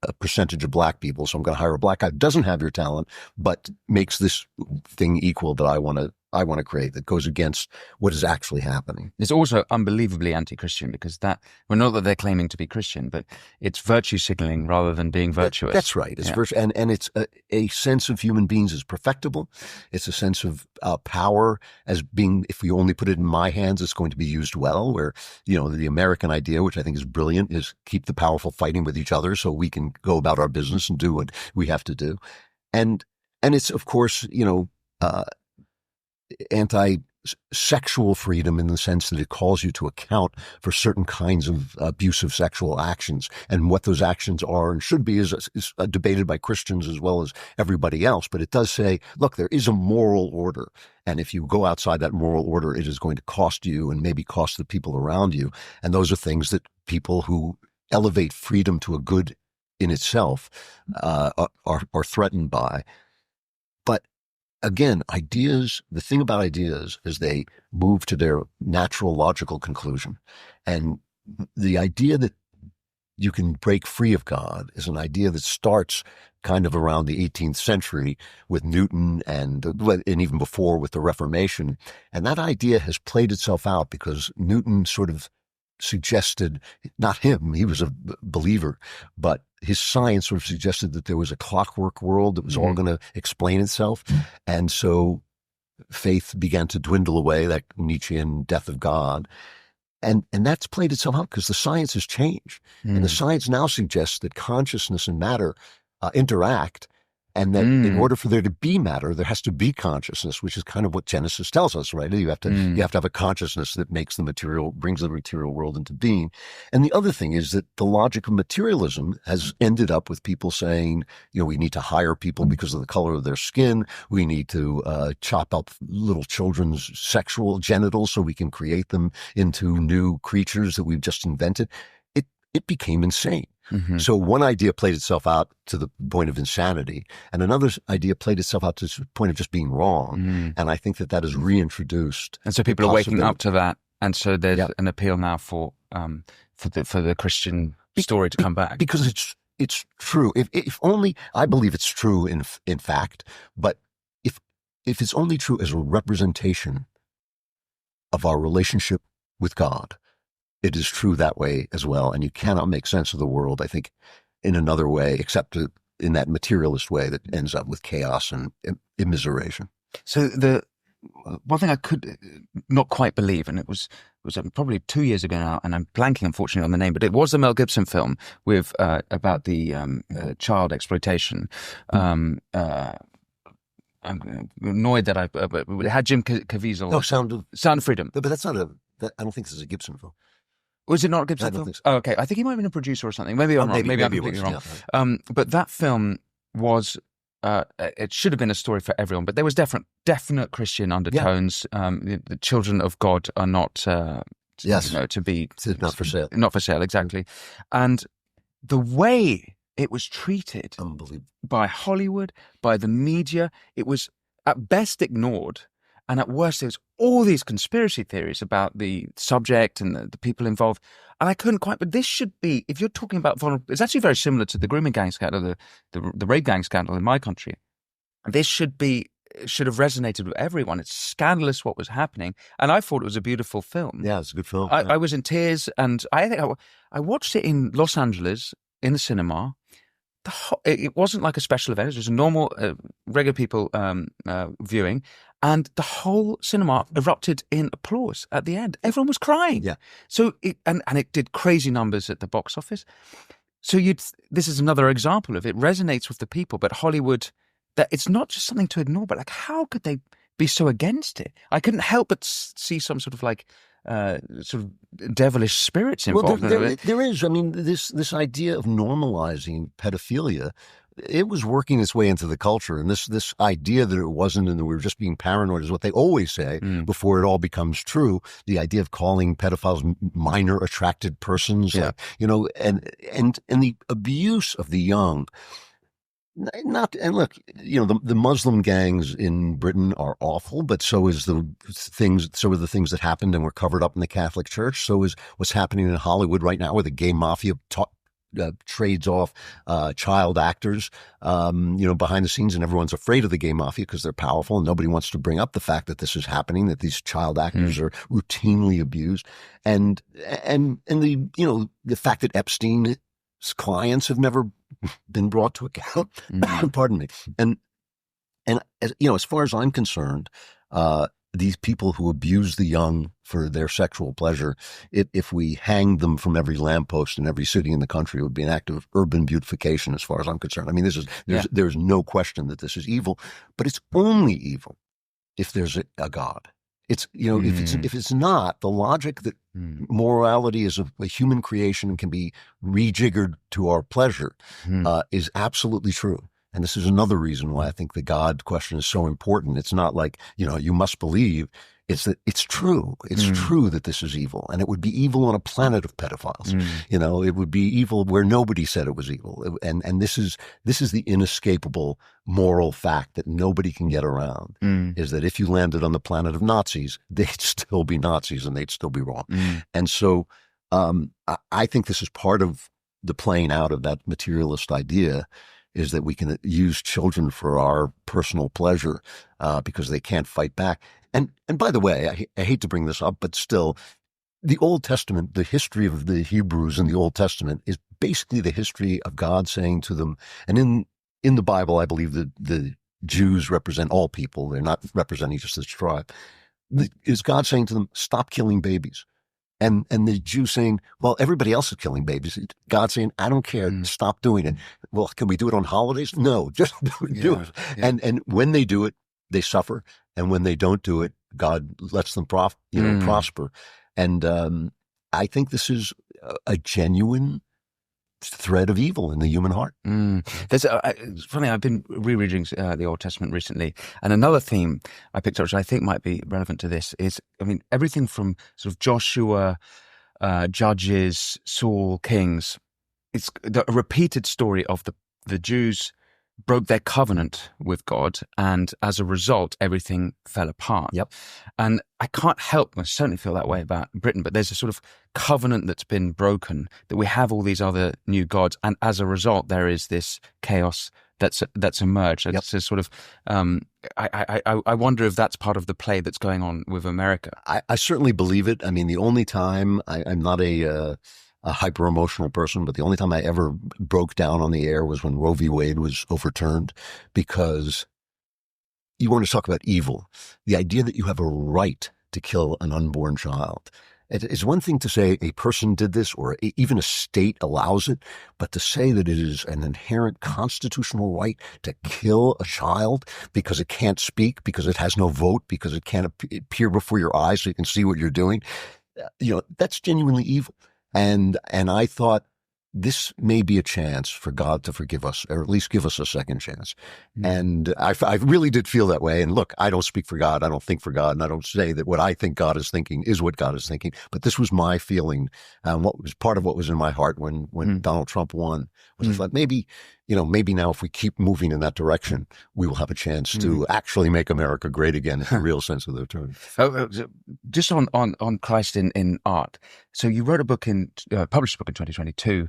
a percentage of black people. So I'm going to hire a black guy who doesn't have your talent, but makes this thing equal that I want to create, that goes against what is actually happening. It's also unbelievably anti-Christian, because not that they're claiming to be Christian, but it's virtue signaling rather than being virtuous. That's right. It's and it's a sense of human beings as perfectible. It's a sense of power as being, if we only put it in my hands, it's going to be used well. Where, the American idea, which I think is brilliant, is keep the powerful fighting with each other so we can go about our business and do what we have to do. And it's, of course, anti-sexual freedom in the sense that it calls you to account for certain kinds of abusive sexual actions, and what those actions are and should be is debated by Christians as well as everybody else. But it does say, look, there is a moral order, and if you go outside that moral order, it is going to cost you and maybe cost the people around you. And those are things that people who elevate freedom to a good in itself are threatened by. But again, the thing about ideas is they move to their natural logical conclusion. And the idea that you can break free of God is an idea that starts kind of around the 18th century with Newton and even before with the Reformation. And that idea has played itself out because Newton sort of suggested, not him, he was a believer, but his science sort of suggested that there was a clockwork world that was all going to explain itself. And so faith began to dwindle away, that Nietzschean death of God. And that's played itself out because the science has changed. And the science now suggests that consciousness and matter interact, and that in order for there to be matter, there has to be consciousness, which is kind of what Genesis tells us, right? You have to have a consciousness that brings the material world into being. And the other thing is that the logic of materialism has ended up with people saying, we need to hire people because of the color of their skin. We need to chop up little children's sexual genitals so we can create them into new creatures that we've just invented. It became insane. So one idea played itself out to the point of insanity, and another idea played itself out to the point of just being wrong. And I think that is reintroduced. And so people are waking up to that, and so there's an appeal now for the Christian story to come back, because it's true. If only, I believe it's true in fact, but if it's only true as a representation of our relationship with God, it is true that way as well. And you cannot make sense of the world, I think, in another way, except in that materialist way that ends up with chaos and immiseration. So the one thing I could not quite believe, and it was probably 2 years ago now, and I'm blanking unfortunately on the name, but it was a Mel Gibson film with about the child exploitation. I'm annoyed that it had Jim Caviezel. No, Sound of Freedom. But that's not I don't think this is a Gibson film. Was it not a Gibson film? So. Oh, okay. I think he might have been a producer or something. Maybe I'm wrong. Maybe I'm completely wrong. Yeah. But that film was, it should have been a story for everyone, but there was definite Christian undertones. The children of God are not Yes. To be It's not for sale. Not for sale, exactly. And the way it was treated by Hollywood, by the media, it was at best ignored. And at worst, there's all these conspiracy theories about the subject and the people involved. And I couldn't quite, but this should be, if you're talking about vulnerable, it's actually very similar to the grooming gang scandal, the rape gang scandal in my country. This should have resonated with everyone. It's scandalous what was happening. And I thought it was a beautiful film. Yeah, it's a good film. I was in tears, and I think I watched it in Los Angeles in the cinema. It wasn't like a special event. It was just a normal, regular people viewing. And the whole cinema erupted in applause at the end. Everyone was crying. Yeah. So it did crazy numbers at the box office. So this is another example of it resonates with the people, but Hollywood, that it's not just something to ignore, but like, how could they be so against it? I couldn't help but see some sort of like sort of devilish spirits involved. Well, there is. I mean, this idea of normalizing pedophilia, it was working its way into the culture, and this idea that it wasn't and that we were just being paranoid is what they always say before it all becomes true. The idea of calling pedophiles minor attracted persons, yeah. And the abuse of the young. And look, the Muslim gangs in Britain are awful, but so are the things that happened and were covered up in the Catholic Church. So is what's happening in Hollywood right now, where the gay mafia trades off child actors, behind the scenes, and everyone's afraid of the gay mafia because they're powerful, and nobody wants to bring up the fact that this is happening, that these child actors are routinely abused, and the fact that Epstein's clients have never been brought to account. Pardon me. And as far as I'm concerned, these people who abuse the young for their sexual pleasure, if we hanged them from every lamppost in every city in the country, it would be an act of urban beautification, as far as I'm concerned. I mean, there's no question that this is evil, but it's only evil if there's a God. It's if it's not, the logic that morality is a human creation and can be rejiggered to our pleasure is absolutely true. And this is another reason why I think the God question is so important. It's not like, you must believe. It's that it's true. It's true that this is evil. And it would be evil on a planet of pedophiles. It would be evil where nobody said it was evil. And this is the inescapable moral fact that nobody can get around, is that if you landed on the planet of Nazis, they'd still be Nazis and they'd still be wrong. And so I think this is part of the playing out of that materialist idea, is that we can use children for our personal pleasure because they can't fight back. And by the way, I hate to bring this up, but still, the Old Testament, the history of the Hebrews in the Old Testament is basically the history of God saying to them, and in the Bible, I believe that the Jews represent all people. They're not representing just this tribe. Is God saying to them, stop killing babies? And the Jews saying, well, everybody else is killing babies. God saying, I don't care. Stop doing it. Well, can we do it on holidays? No, just do it. Yeah. And when they do it, they suffer. And when they don't do it, God lets them prosper. And I think this is a genuine thread of evil in the human heart. It's funny, I've been rereading the Old Testament recently, and another theme I picked up, which I think might be relevant to this, is, everything from sort of Joshua, Judges, Saul, Kings. It's a repeated story of the Jews broke their covenant with God, and as a result, everything fell apart. Yep. And I can't help, I certainly feel that way about Britain, but there's a sort of covenant that's been broken, that we have all these other new gods, and as a result, there is this chaos that's emerged. It's a sort of, I wonder if that's part of the play that's going on with America. I certainly believe it. I mean, the only time, I'm not a hyper-emotional person, but the only time I ever broke down on the air was when Roe v. Wade was overturned, because you want to talk about evil. The idea that you have a right to kill an unborn child. It's one thing to say a person did this, or even a state allows it, but to say that it is an inherent constitutional right to kill a child because it can't speak, because it has no vote, because it can't appear before your eyes so you can see what you're doing, that's genuinely evil. And I thought this may be a chance for God to forgive us, or at least give us a second chance. And I really did feel that way. And look, I don't speak for God. I don't think for God. And I don't say that what I think God is thinking is what God is thinking. But this was my feeling. What was part of what was in my heart when Donald Trump won was like, maybe now if we keep moving in that direction, we will have a chance to actually make America great again in the real sense of the term. Just on Christ in art. So you wrote a book published a book in 2022,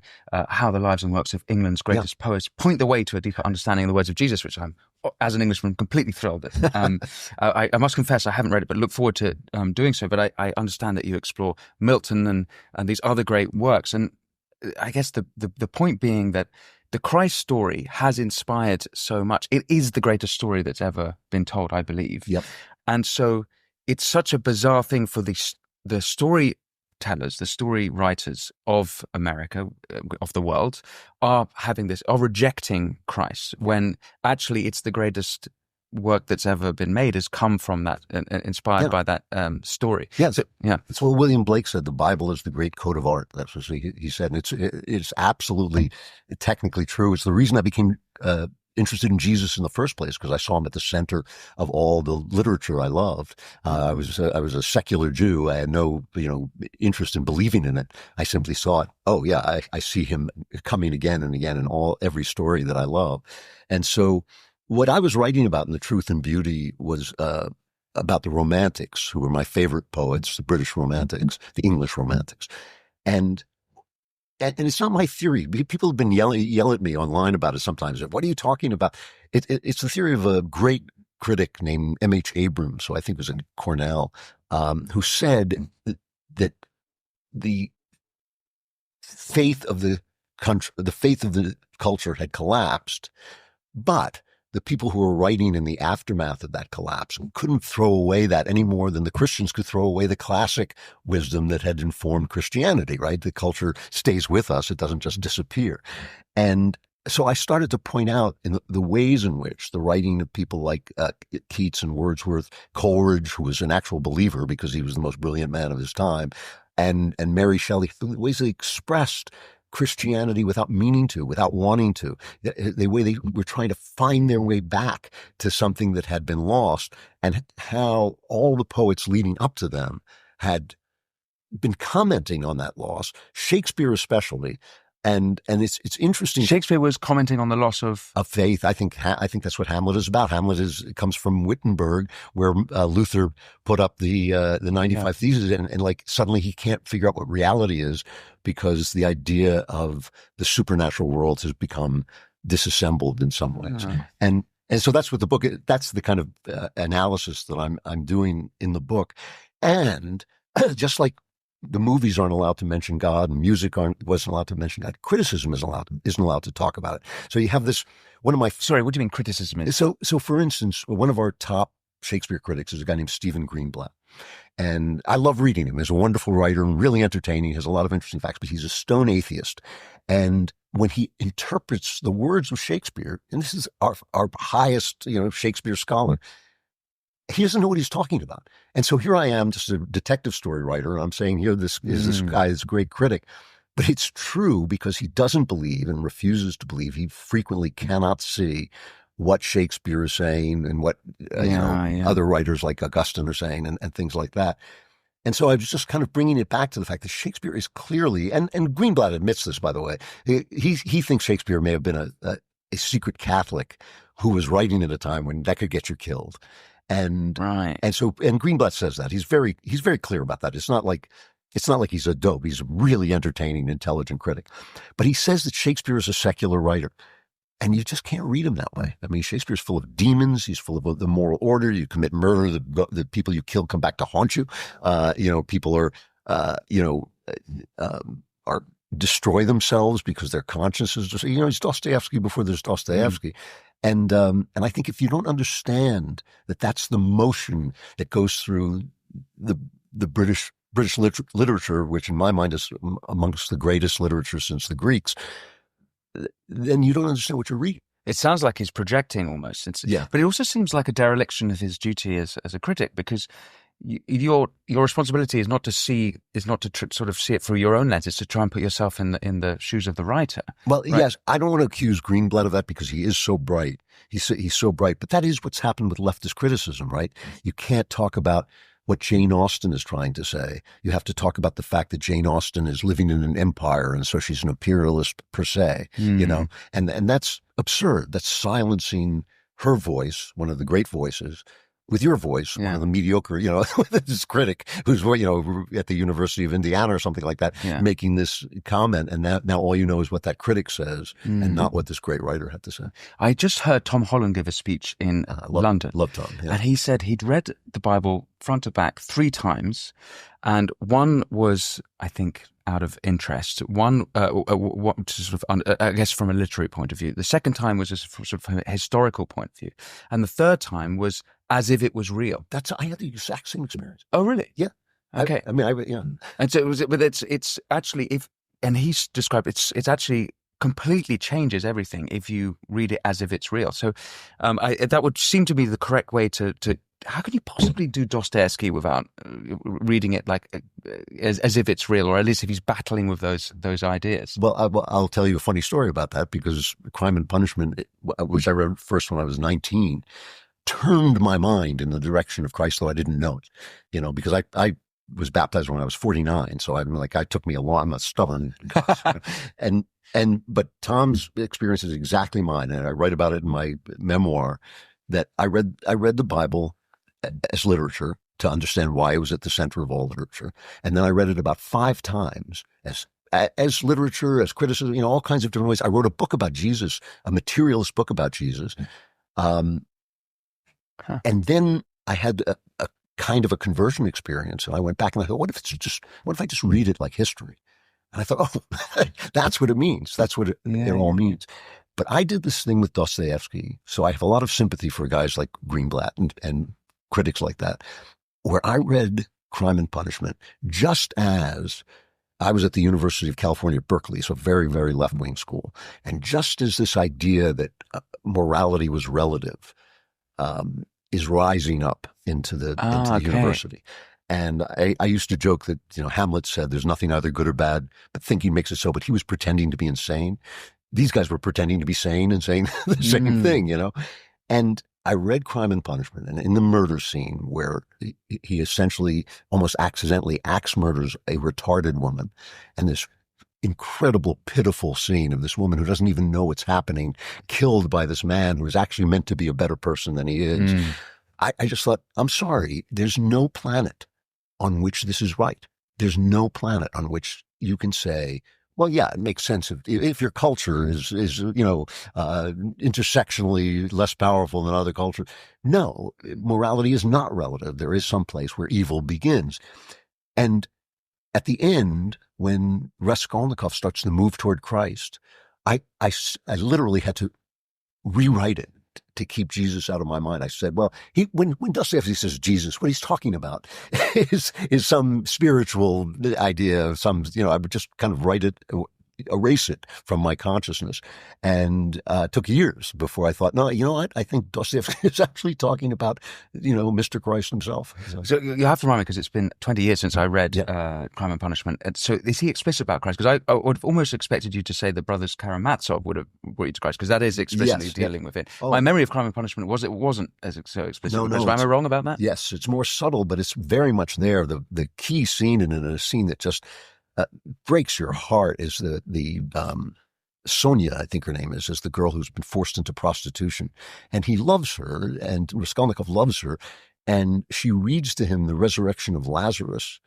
How the Lives and Works of England's Greatest Poets Point the Way to a Deeper Understanding of the Words of Jesus, which I'm, as an Englishman, completely thrilled at. I must confess I haven't read it, but look forward to doing so. But I understand that you explore Milton and these other great works. And I guess the point being that the Christ story has inspired so much. It is the greatest story that's ever been told, I believe. Yep. And so it's such a bizarre thing for the storytellers, the story writers of America, of the world, are rejecting Christ, when actually it's the greatest work that's ever been made has come from that, inspired by that story. Yeah, that's what William Blake said. The Bible is the great code of art. That's what he said. And it's absolutely technically true. It's the reason I became interested in Jesus in the first place, because I saw him at the center of all the literature I loved. I was a secular Jew. I had no interest in believing in it. I simply thought, oh yeah, I see him coming again and again in every story that I love. And so what I was writing about in The Truth and Beauty was about the Romantics, who were my favorite poets, the British Romantics, the English Romantics. And it's not my theory. People have been yell at me online about it sometimes. What are you talking about? It's the theory of a great critic named M.H. Abrams, who I think was at Cornell, who said that the faith of the country, the faith of the culture had collapsed, but the people who were writing in the aftermath of that collapse couldn't throw away that any more than the Christians could throw away the classic wisdom that had informed Christianity, right? The culture stays with us. It doesn't just disappear. And so I started to point out in the ways in which the writing of people like Keats and Wordsworth, Coleridge, who was an actual believer because he was the most brilliant man of his time, and Mary Shelley, the ways they expressed Christianity without meaning to, without wanting to, the way they were trying to find their way back to something that had been lost, and how all the poets leading up to them had been commenting on that loss, Shakespeare especially. And it's interesting. Shakespeare was commenting on the loss of faith. I think that's what Hamlet is about. It comes from Wittenberg, where Luther put up the 95 Theses, and like suddenly he can't figure out what reality is, because the idea of the supernatural world has become disassembled in some ways. And so that's what the book. That's the kind of analysis that I'm doing in the book. And just like the movies aren't allowed to mention God, and music wasn't allowed to mention God, criticism isn't allowed to talk about it. So you have this. Sorry, what do you mean criticism is? So for instance, one of our top Shakespeare critics is a guy named Stephen Greenblatt. And I love reading him. He's a wonderful writer and really entertaining. He has a lot of interesting facts, but he's a stone atheist. And when he interprets the words of Shakespeare, and this is our highest, Shakespeare scholar, he doesn't know what he's talking about. And so here I am, just a detective story writer, and I'm saying here, this guy is a great critic. But it's true, because he doesn't believe and refuses to believe. He frequently cannot see what Shakespeare is saying and what other writers like Augustine are saying, and things like that. And so I was just kind of bringing it back to the fact that Shakespeare is clearly, and Greenblatt admits this, by the way, he thinks Shakespeare may have been a secret Catholic who was writing at a time when that could get you killed. And Greenblatt says that he's very clear about that. It's not like he's a dope. He's a really entertaining, intelligent critic. But he says that Shakespeare is a secular writer. And you just can't read him that way. I mean, Shakespeare's full of demons. He's full of the moral order. You commit murder. The people you kill come back to haunt you. People are destroy themselves because their consciences just, he's Dostoevsky before there's Dostoevsky. And I think if you don't understand that that's the motion that goes through the British literature, which in my mind is amongst the greatest literature since the Greeks, then you don't understand what you're reading. It sounds like he's projecting almost. But it also seems like a dereliction of his duty as a critic, because your responsibility is not to sort of see it through your own lens. It's to try and put yourself in the shoes of the writer. Well, right? Yes, I don't want to accuse Greenblatt of that because he is so bright. He's so bright, but that is what's happened with leftist criticism, right? You can't talk about what Jane Austen is trying to say. You have to talk about the fact that Jane Austen is living in an empire, and so she's an imperialist per se, and that's absurd. That's silencing her voice, one of the great voices, with your voice, one of the mediocre, this critic who's, at the University of Indiana or something like that, making this comment. And now all you know is what that critic says and not what this great writer had to say. I just heard Tom Holland give a speech in London. Love Tom. Yeah. And he said he'd read the Bible front to back 3 times. And one was, I think, out of interest. One, sort of, I guess, from a literary point of view. The second time was sort of from a historical point of view. And the third time was as if it was real. I had the exact same experience. Oh, really? Yeah. Okay. And so it's actually, and he's described, it's actually completely changes everything if you read it as if it's real. So that would seem to be the correct way to how can you possibly do Dostoevsky without reading it like as if it's real, or at least if he's battling with those ideas? Well, I'll tell you a funny story about that, because Crime and Punishment, which I read first when I was 19, turned my mind in the direction of Christ, though I didn't know it, because I was baptized when I was 49. So it took me a long, I'm a stubborn, but Tom's experience is exactly mine. And I write about it in my memoir, that I read the Bible as literature to understand why it was at the center of all literature. And then I read it about 5 times as literature, as criticism, all kinds of different ways. I wrote a book about Jesus, a materialist book about Jesus. And then I had a kind of a conversion experience, and I went back and I thought, what if I just read it like history? And I thought, oh, that's what it means. That's what it all means. But I did this thing with Dostoevsky, so I have a lot of sympathy for guys like Greenblatt and critics like that, where I read Crime and Punishment just as I was at the University of California, Berkeley, so a very, very left-wing school. And just as this idea that morality was relative is rising up into the university. And I used to joke that, Hamlet said there's nothing either good or bad, but thinking makes it so. But he was pretending to be insane. These guys were pretending to be sane and saying the same thing, And I read Crime and Punishment, and in the murder scene where he essentially almost accidentally axe murders a retarded woman, and this incredible, pitiful scene of this woman who doesn't even know what's happening, killed by this man who is actually meant to be a better person than he is. I just thought, I'm sorry, there's no planet on which this is right. There's no planet on which you can say, well, yeah, it makes sense if your culture is intersectionally less powerful than other cultures. No, morality is not relative. There is some place where evil begins. And at the end, when Raskolnikov starts to move toward Christ, I literally had to rewrite it to keep Jesus out of my mind. I said, well, when Dostoevsky says Jesus, what he's talking about is some spiritual idea of some, I would just kind of erase it from my consciousness. And took years before I thought, no, you know what? I think Dostoevsky is actually talking about, Mr. Christ himself. So you have to remind me, because it's been 20 years since I read Crime and Punishment. And so is he explicit about Christ? Because I would have almost expected you to say the brothers Karamazov would have brought you to Christ, because that is explicitly dealing with it. Oh. My memory of Crime and Punishment wasn't as so explicit. No, am I wrong about that? Yes, it's more subtle, but it's very much there. The key scene in it, a scene that just breaks your heart, is the Sonia, I think her name is the girl who's been forced into prostitution, and he loves her, and Raskolnikov loves her, and she reads to him the resurrection of Lazarus,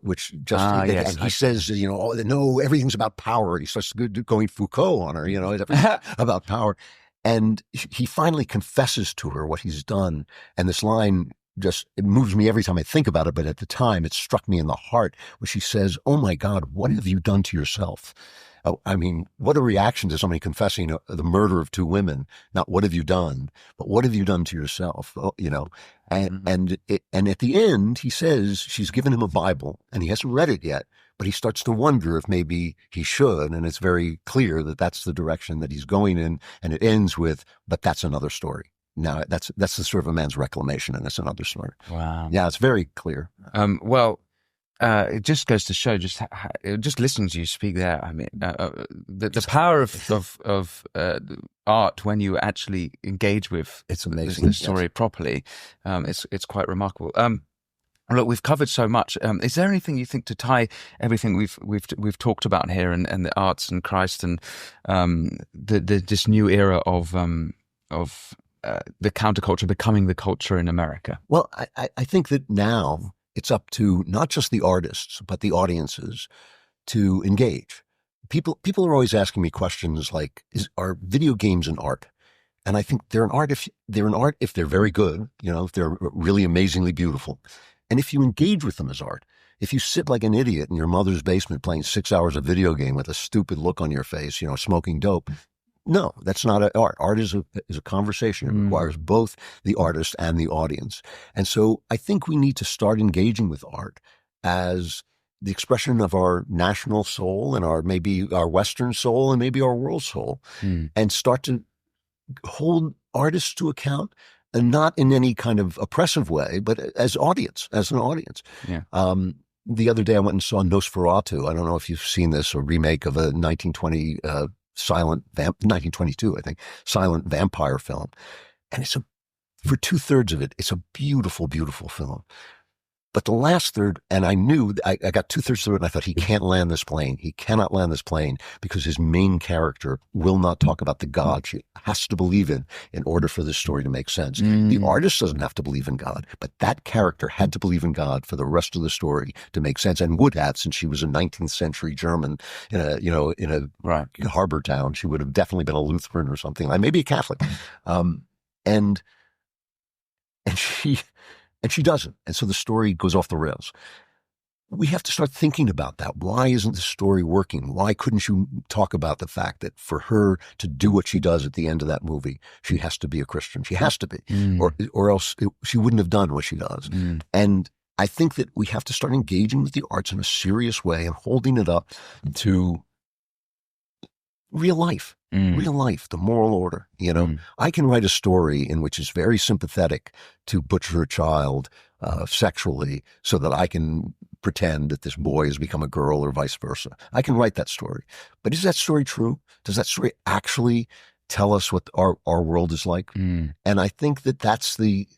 which just and he says, no, everything's about power. He starts going Foucault on her, everything's about power, and he finally confesses to her what he's done, and this line it moves me every time I think about it, but at the time it struck me in the heart, where she says, "Oh my God, what have you done to yourself?" I mean, what a reaction to somebody confessing the murder of 2 women. Not what have you done, but what have you done to yourself? And at the end, he says she's given him a Bible, and he hasn't read it yet, but he starts to wonder if maybe he should. And it's very clear that that's the direction that he's going in. And it ends with, but that's another story. Now that's the sort of a man's reclamation, and that's another story. Wow. Yeah, it's very clear. Well, it just goes to show just listening to you speak there. I mean, the power of art when you actually engage with it's amazing the story properly. It's quite remarkable. Look, we've covered so much. Is there anything you think to tie everything we've talked about here and the arts and Christ and this new era of the counterculture becoming the culture in America? Well, I think that now it's up to not just the artists, but the audiences to engage. People are always asking me questions like, are video games an art? And I think they're an art if they're very good, if they're really amazingly beautiful. And if you engage with them as art, if you sit like an idiot in your mother's basement playing 6 hours of video game with a stupid look on your face, smoking dope, no, that's not art. Art is a conversation. It requires both the artist and the audience. And so I think we need to start engaging with art as the expression of our national soul and maybe our Western soul and maybe our world soul, and start to hold artists to account, and not in any kind of oppressive way, but as an audience. Yeah. The other day I went and saw Nosferatu. I don't know if you've seen this, a remake of a 1922, I think, silent vampire film. And for 2/3 of it, it's a beautiful, beautiful film. But the last third, and I knew, I got 2/3 of it, and I thought, he can't land this plane. He cannot land this plane because his main character will not talk about the God she has to believe in order for this story to make sense. The artist doesn't have to believe in God, but that character had to believe in God for the rest of the story to make sense, and would have, since she was a 19th century German in a harbor town. She would have definitely been a Lutheran or something, like maybe a Catholic. And she doesn't. And so the story goes off the rails. We have to start thinking about that. Why isn't the story working? Why couldn't you talk about the fact that for her to do what she does at the end of that movie, she has to be a Christian. She has to be, or else she wouldn't have done what she does. And I think that we have to start engaging with the arts in a serious way and holding it up to real life, the moral order. I can write a story in which is very sympathetic to butcher a child sexually so that I can pretend that this boy has become a girl or vice versa. I can write that story. But is that story true? Does that story actually tell us what our world is like? And I think that that's the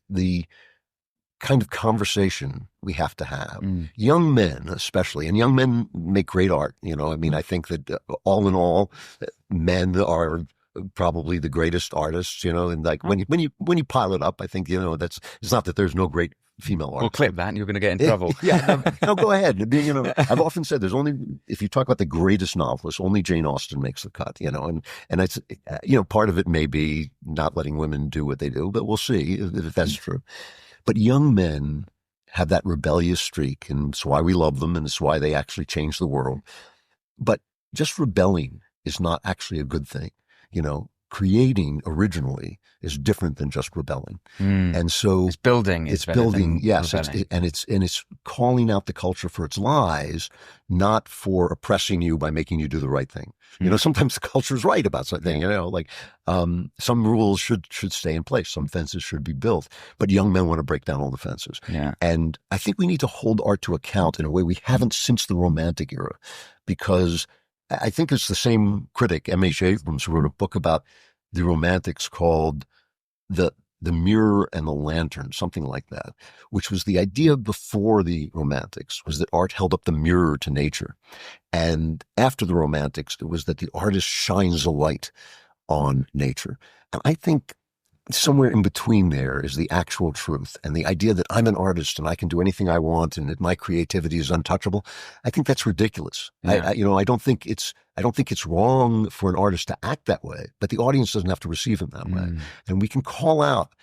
kind of conversation we have to have. Young men, especially, and young men make great art. I think that all in all, men are probably the greatest artists. And like when you pile it up, I think it's not that there's no great female art. We'll clip that, and you're going to get in trouble. No, go ahead. I've often said if you talk about the greatest novelists, only Jane Austen makes the cut. And it's part of it may be not letting women do what they do, but we'll see if that's true. But young men have that rebellious streak, and it's why we love them, and it's why they actually change the world. But just rebelling is not actually a good thing. Creating originally is different than just rebelling. And so it's building. Yes. It's calling out the culture for its lies, not for oppressing you by making you do the right thing. Sometimes the culture is right about something, some rules should stay in place. Some fences should be built, but young men want to break down all the fences. Yeah. And I think we need to hold art to account in a way we haven't since the Romantic era, because I think it's the same critic, M.H. Abrams, who wrote a book about the Romantics called The Mirror and the Lantern, something like that, which was the idea before the Romantics, was that art held up the mirror to nature. And after the Romantics, it was that the artist shines a light on nature. And I think somewhere in between there is the actual truth, and the idea that I'm an artist and I can do anything I want and that my creativity is untouchable. I think that's ridiculous. Yeah. I don't think it's wrong for an artist to act that way, but the audience doesn't have to receive him that way. And we can call out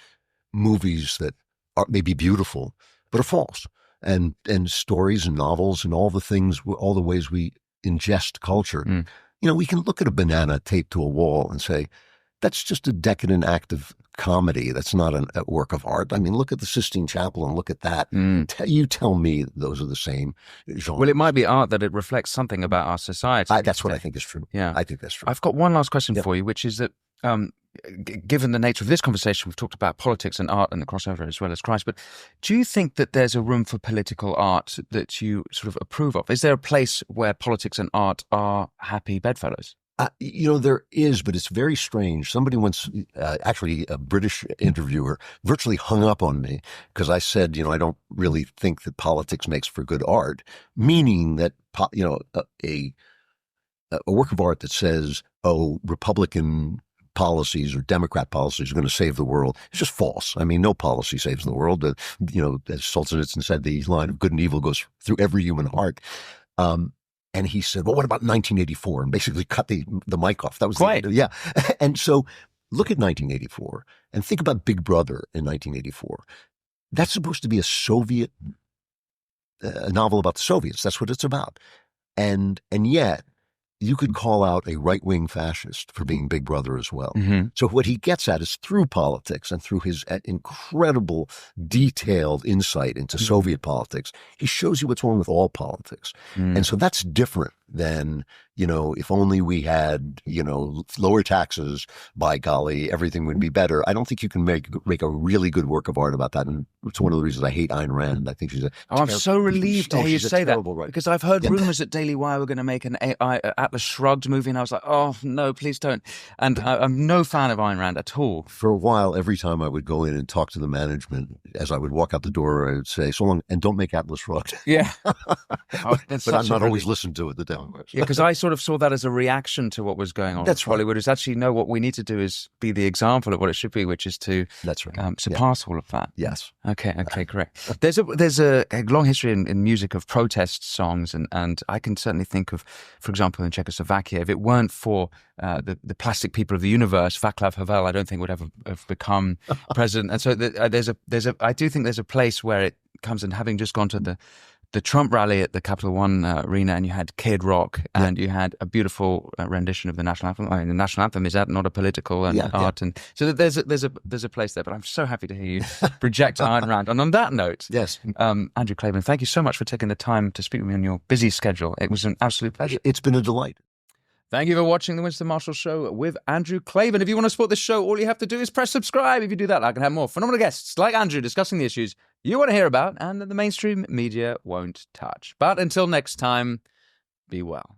movies that are maybe beautiful but are false, and stories and novels and all the ways we ingest culture. We can look at a banana taped to a wall and say, that's just a decadent act of comedy. That's not a work of art. I mean, look at the Sistine Chapel and look at that. You tell me those are the same genre. Well, it might be art that it reflects something about our society. That's what I think is true. Yeah. I think that's true. I've got one last question for you, which is that given the nature of this conversation, we've talked about politics and art and the crossover as well as Christ, but do you think that there's a room for political art that you sort of approve of? Is there a place where politics and art are happy bedfellows? There is, but it's very strange. Somebody once, actually a British interviewer, virtually hung up on me because I said, I don't really think that politics makes for good art, meaning that, a work of art that says, oh, Republican policies or Democrat policies are going to save the world. It's just false. I mean, no policy saves the world. As Solzhenitsyn said, the line of good and evil goes through every human heart. And he said, well, what about 1984? And basically cut the mic off. That was right. Yeah. And so look at 1984 and think about Big Brother in 1984. That's supposed to be a Soviet, a novel about the Soviets. That's what it's about. And yet you could call out a right-wing fascist for being Big Brother as well. Mm-hmm. So what he gets at is through politics and through his incredible detailed insight into Soviet politics, he shows you what's wrong with all politics. And so that's different than, if only we had, lower taxes, by golly, everything would be better. I don't think you can make a really good work of art about that. And it's one of the reasons I hate Ayn Rand. I think she's I'm so relieved to hear you say that. Writer. Because I've heard rumors that Daily Wire were going to make an Atlas Shrugged movie, and I was like, oh, no, please don't. And I'm no fan of Ayn Rand at all. For a while, every time I would go in and talk to the management, as I would walk out the door, I would say, so long, and don't make Atlas Shrugged. Yeah. But I'm not always listened to it, the devil. Yeah, because I sort of saw that as a reaction to what was going on. That's Hollywood is actually, no, what we need to do is be the example of what it should be, which is to surpass all of that. Yes. Okay, correct. There's a long history in music of protest songs, and I can certainly think of, for example, in Czechoslovakia, if it weren't for the plastic people of the universe, Václav Havel, I don't think would ever have become president. And so I do think there's a place where it comes in, having just gone to the Trump rally at the Capital One Arena, and you had Kid Rock, and you had a beautiful rendition of the national anthem. I mean, the national anthem is that not a political art, and so there's a place there. But I'm so happy to hear you reject Ayn Rand. And on that note, yes, Andrew Klavan, thank you so much for taking the time to speak with me on your busy schedule. It was an absolute pleasure. It's been a delight. Thank you for watching The Winston Marshall Show with Andrew Klavan. If you want to support this show, all you have to do is press subscribe. If you do that, I can have more phenomenal guests like Andrew discussing the issues you want to hear about and that the mainstream media won't touch. But until next time, be well.